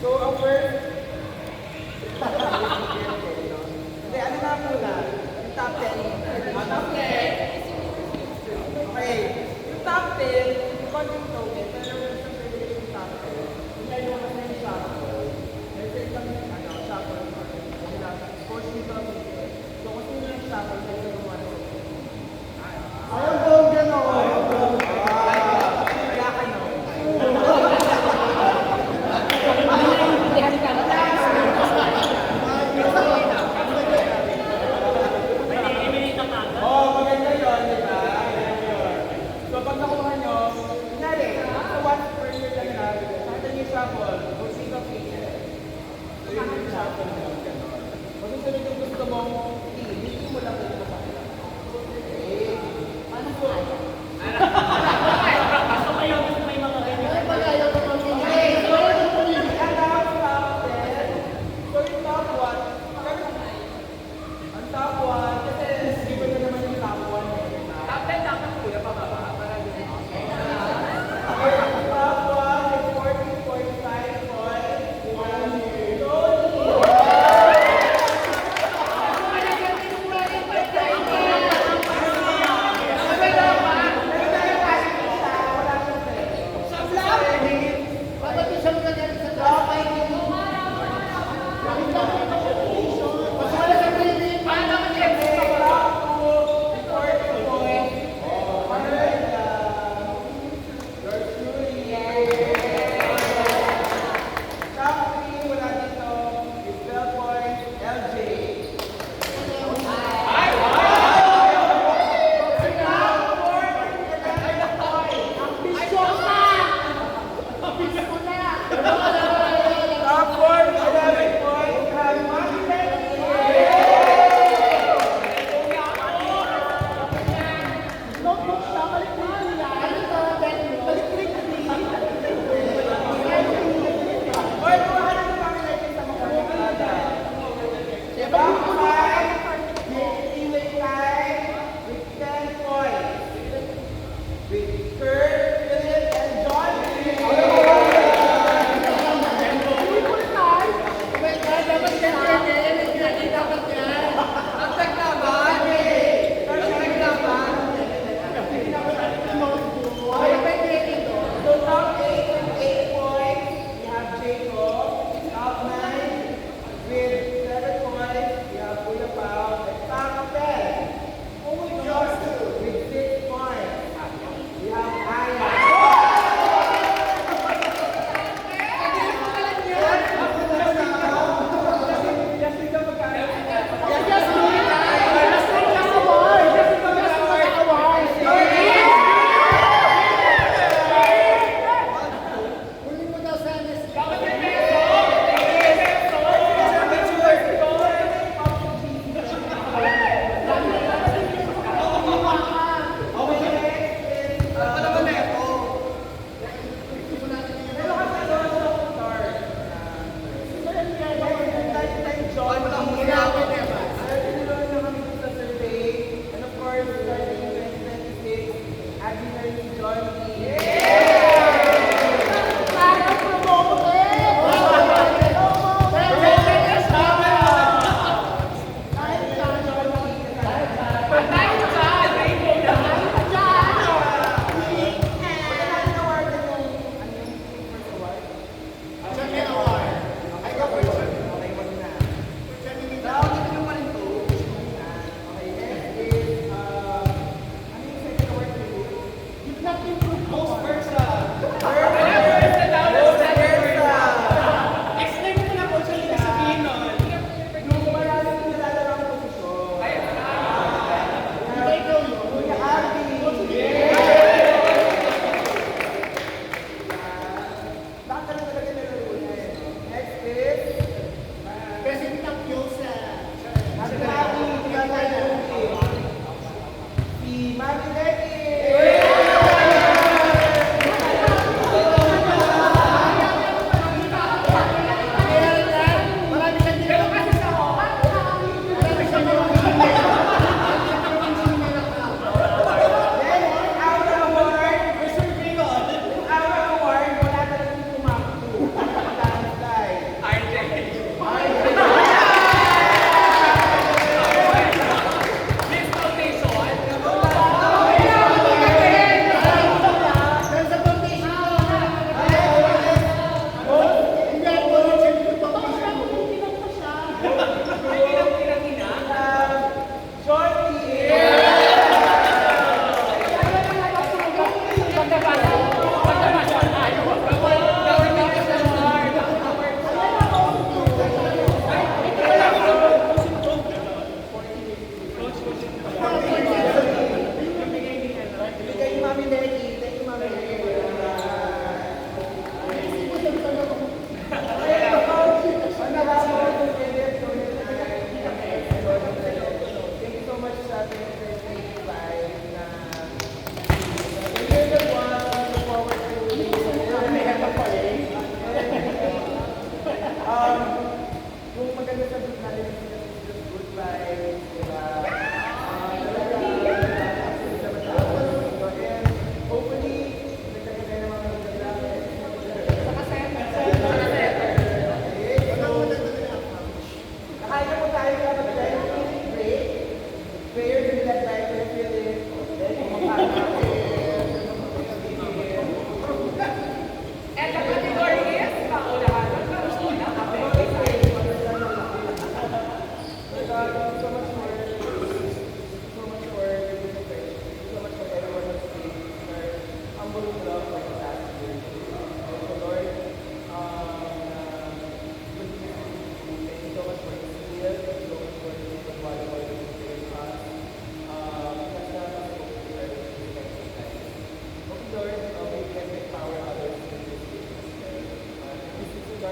So, ang first, hindi, ano nga muna? Yung top 10. Top 10. Okay. Yung top 10, pag yung token, pero sa pwede yung top 10, yung dalawa na yung shuffle. Let's say kami, shuffle. Course nito, so kung sino yung shuffle, kaya yung mga ayaw po, gano'n. Kaya ka no.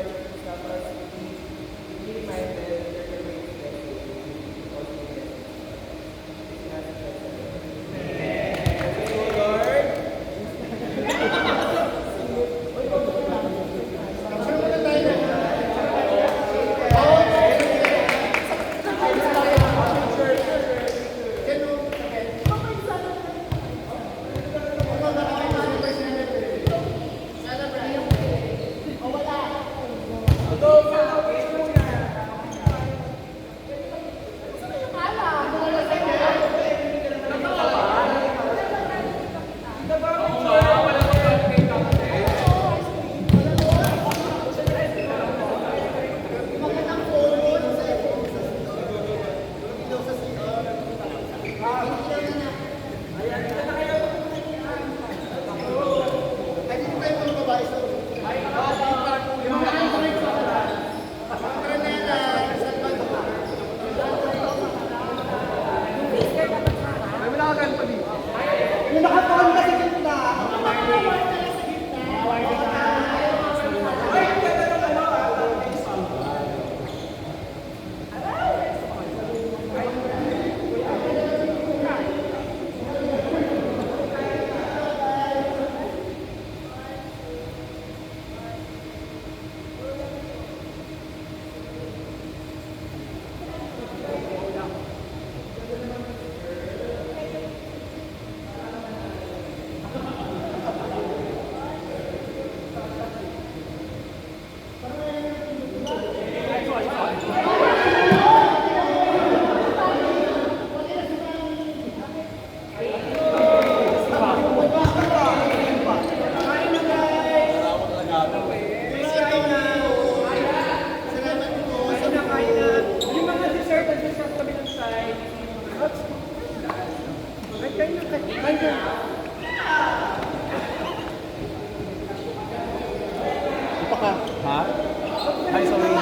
Lord, please help us be reminded that your way is best. Also best. So, Lord, yung nakapoon ka sa gitna. Yung mga dessert na dyan sa kabilang side. Ha? Ay, sorry.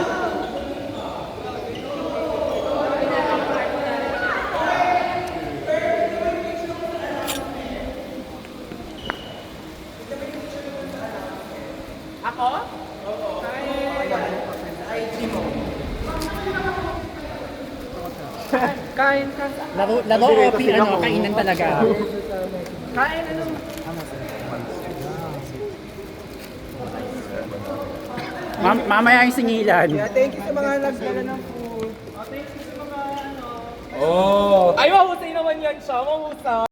Ako? Oo. Ay, Timo. Kain ka. Laro o kainan talaga? Kain ano? Mamaya yung singilan. Yeah, thank you sa mga nagdala ng food. Thank you sa mga ano. Oh! Ay, mahusay naman yan siya. Mahusay.